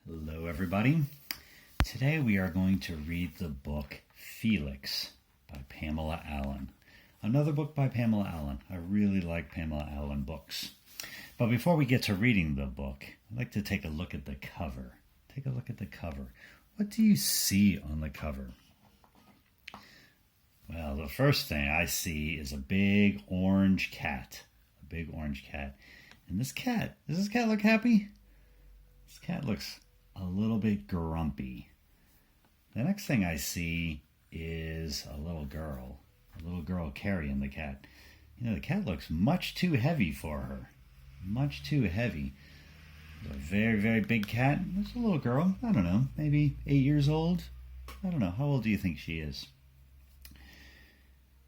Hello, everybody. Today we are going to read the book Felix by Pamela Allen. Another book by Pamela Allen. I really like Pamela Allen books. But before we get to reading the book, I'd like to take a look at the cover. Take a look at the cover. What do you see on the cover? Well, the first thing I see is a big orange cat. A big orange cat. And does this cat look happy? This cat looks a little bit grumpy. The next thing I see is a little girl carrying the cat. You know, the cat looks much too heavy for her. Much too heavy. It's a very, very big cat. It's a little girl. I don't know, maybe 8 years old. I don't know. How old do you think she is?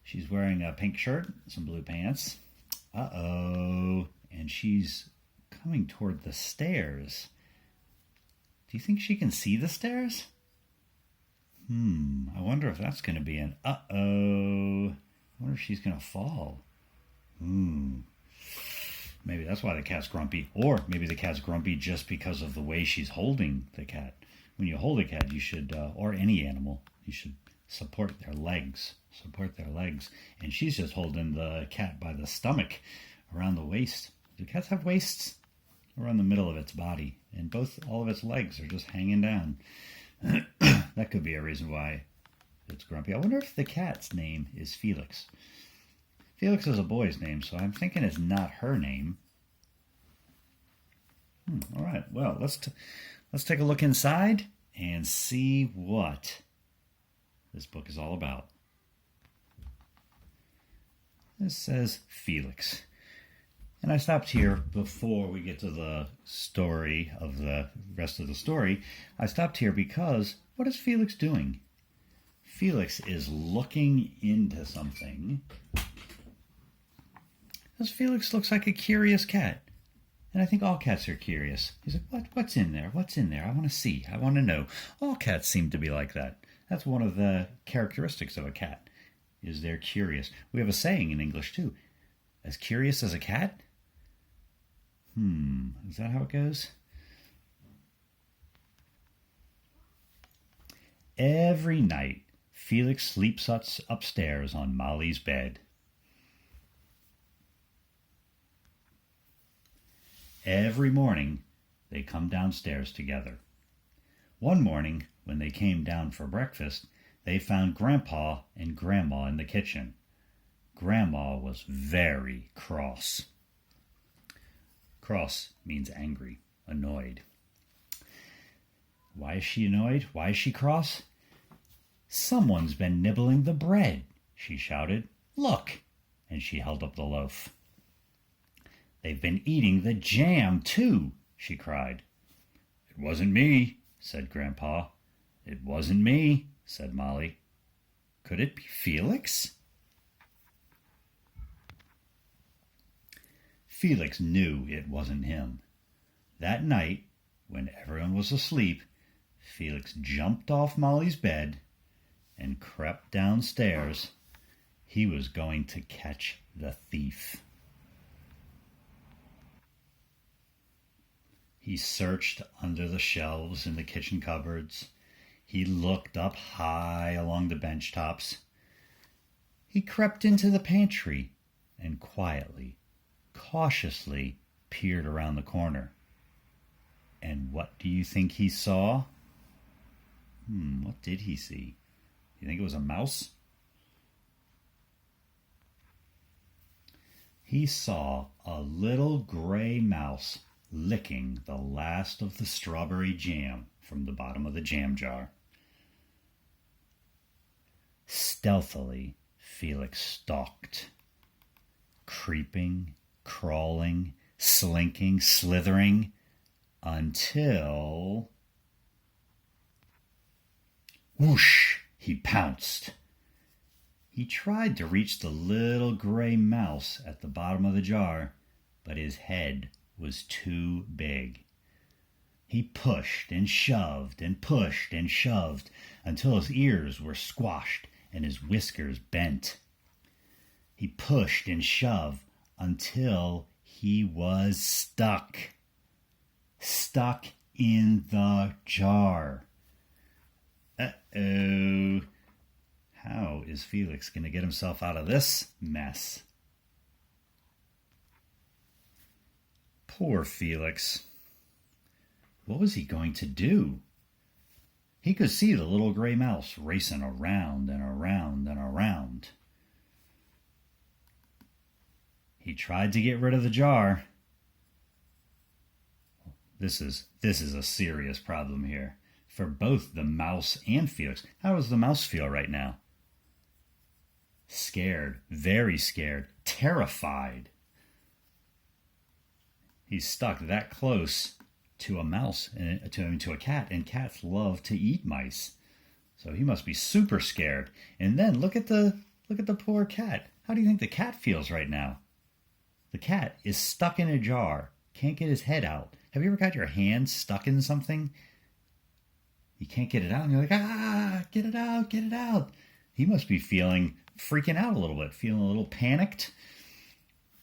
She's wearing a pink shirt, some blue pants. Uh-oh. And she's coming toward the stairs. Do you think she can see the stairs? I wonder if that's going to be an uh-oh. I wonder if she's going to fall. Maybe that's why the cat's grumpy. Or maybe the cat's grumpy just because of the way she's holding the cat. When you hold a cat, you should, or any animal, you should support their legs. Support their legs. And she's just holding the cat by the stomach around the waist. Do cats have waists? Around the middle of its body, and all of its legs are just hanging down. That could be a reason why it's grumpy. I wonder if the cat's name is Felix. Felix is a boy's name, so I'm thinking it's not her name. All right, well, let's take a look inside and see what this book is all about. This says Felix. And I stopped here before we get to the story of the rest of the story. I stopped here because what is Felix doing? Felix is looking into something. Because Felix looks like a curious cat. And I think all cats are curious. He's like, what's in there? What's in there? I want to see. I want to know. All cats seem to be like that. That's one of the characteristics of a cat, is they're curious. We have a saying in English, too. As curious as a cat? Is that how it goes? Every night, Felix sleeps upstairs on Molly's bed. Every morning, they come downstairs together. One morning, when they came down for breakfast, they found Grandpa and Grandma in the kitchen. Grandma was very cross. Cross means angry, annoyed. Why is she annoyed? Why is she cross? Someone's been nibbling the bread, she shouted. Look! And she held up the loaf. They've been eating the jam, too, she cried. It wasn't me, said Grandpa. It wasn't me, said Molly. Could it be Felix? Felix knew it wasn't him. That night, when everyone was asleep, Felix jumped off Molly's bed and crept downstairs. He was going to catch the thief. He searched under the shelves in the kitchen cupboards. He looked up high along the bench tops. He crept into the pantry and cautiously peered around the corner. And what do you think he saw? What did he see? You think it was a mouse? He saw a little gray mouse licking the last of the strawberry jam from the bottom of the jam jar. Stealthily, Felix stalked, creeping, crawling, slinking, slithering, until... whoosh! He pounced. He tried to reach the little gray mouse at the bottom of the jar, but his head was too big. He pushed and shoved and pushed and shoved until his ears were squashed and his whiskers bent. He pushed and shoved until he was stuck in the jar. Uh-oh. How is Felix going to get himself out of this mess? Poor Felix. What was he going to do? He could see the little gray mouse racing around and around and around. He tried to get rid of the jar. This is a serious problem here for both the mouse and Felix. How does the mouse feel right now? Scared, very scared, terrified. He's stuck that close to a mouse, to a cat, and cats love to eat mice. So he must be super scared. And then look at the poor cat. How do you think the cat feels right now? The cat is stuck in a jar, can't get his head out. Have you ever got your hand stuck in something? You can't get it out, and you're like, get it out, get it out. He must be freaking out a little bit, feeling a little panicked.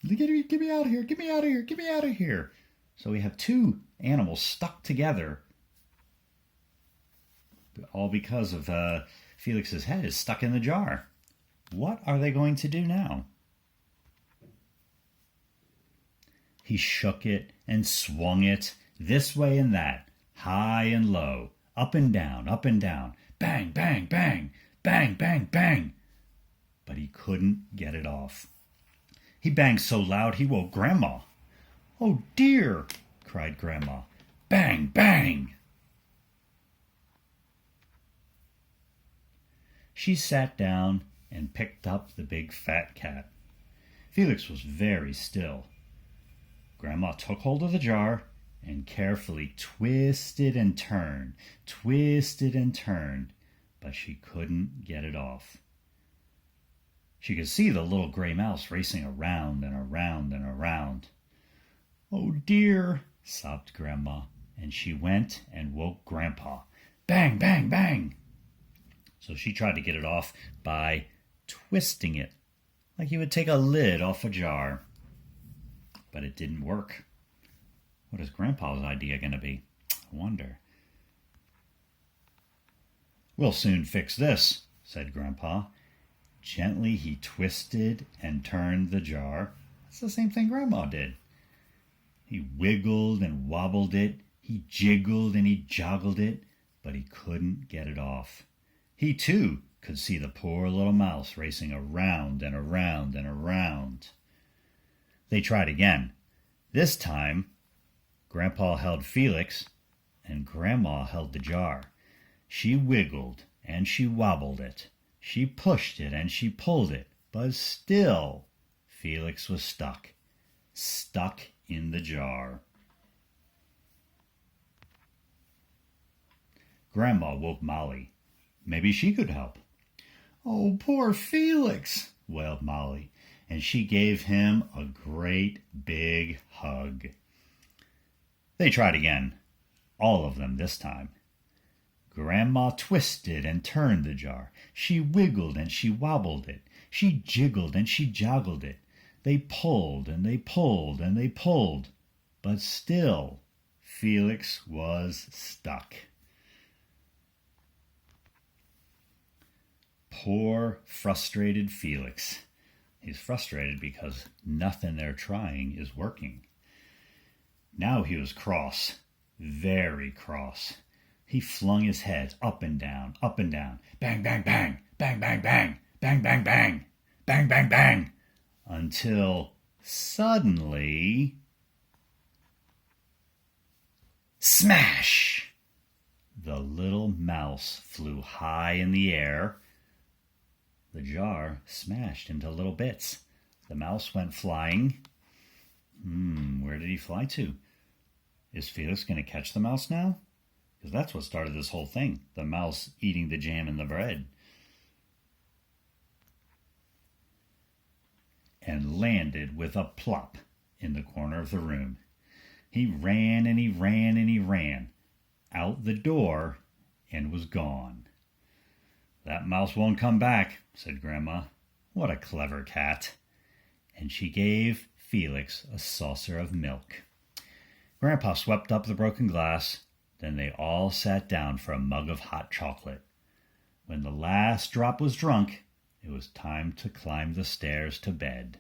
Get me out of here, get me out of here, get me out of here. So we have two animals stuck together, all because of Felix's head is stuck in the jar. What are they going to do now? He shook it and swung it this way and that, high and low, up and down, bang, bang, bang, bang, bang, bang. But he couldn't get it off. He banged so loud he woke Grandma. "Oh dear," cried Grandma. "Bang, bang." She sat down and picked up the big fat cat. Felix was very still. Grandma took hold of the jar and carefully twisted and turned, but she couldn't get it off. She could see the little gray mouse racing around and around and around. "Oh dear," sobbed Grandma, and she went and woke Grandpa. Bang, bang, bang. So she tried to get it off by twisting it, like you would take a lid off a jar. But it didn't work. What is Grandpa's idea going to be? I wonder. "We'll soon fix this," said Grandpa. Gently he twisted and turned the jar. That's the same thing Grandma did. He wiggled and wobbled it. He jiggled and he joggled it, but he couldn't get it off. He too could see the poor little mouse racing around and around and around. They tried again. This time, Grandpa held Felix and Grandma held the jar. She wiggled and she wobbled it. She pushed it and she pulled it, but still Felix was stuck in the jar. Grandma woke Molly. Maybe she could help. "Oh, poor Felix," wailed Molly, and she gave him a great big hug. They tried again, all of them this time. Grandma twisted and turned the jar. She wiggled and she wobbled it. She jiggled and she joggled it. They pulled and they pulled and they pulled, but still Felix was stuck. Poor, frustrated Felix. He's frustrated because nothing they're trying is working. Now he was cross, very cross. He flung his head up and down, bang, bang, bang, bang, bang, bang, bang, bang, bang, bang, bang, bang, until suddenly, smash! The little mouse flew high in the air. The jar smashed into little bits. The mouse went flying. Where did he fly to? Is Felix going to catch the mouse now? Because that's what started this whole thing, the mouse eating the jam and the bread. And landed with a plop in the corner of the room. He ran and he ran and he ran out the door and was gone. "That mouse won't come back," said Grandma. "What a clever cat." And she gave Felix a saucer of milk. Grandpa swept up the broken glass, Then they all sat down for a mug of hot chocolate. When the last drop was drunk, it was time to climb the stairs to bed.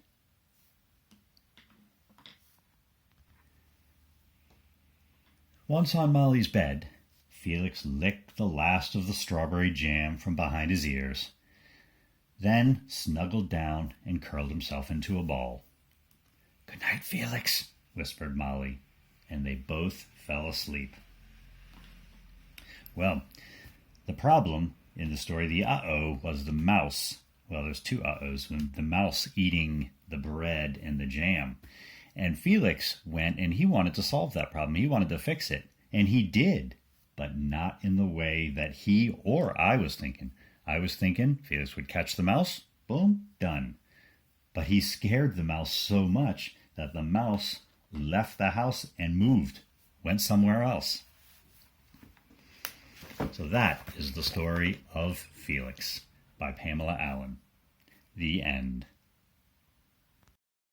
Once on Molly's bed, Felix licked the last of the strawberry jam from behind his ears, then snuggled down and curled himself into a ball. "Good night, Felix," whispered Molly, and they both fell asleep. Well, the problem in the story, the uh-oh, was the mouse. Well, there's two uh-ohs. The mouse eating the bread and the jam. And Felix went and he wanted to solve that problem. He wanted to fix it. And he did, but not in the way that he or I was thinking. I was thinking Felix would catch the mouse, boom, done. But he scared the mouse so much that the mouse left the house and moved, went somewhere else. So that is the story of Felix by Pamela Allen. The end.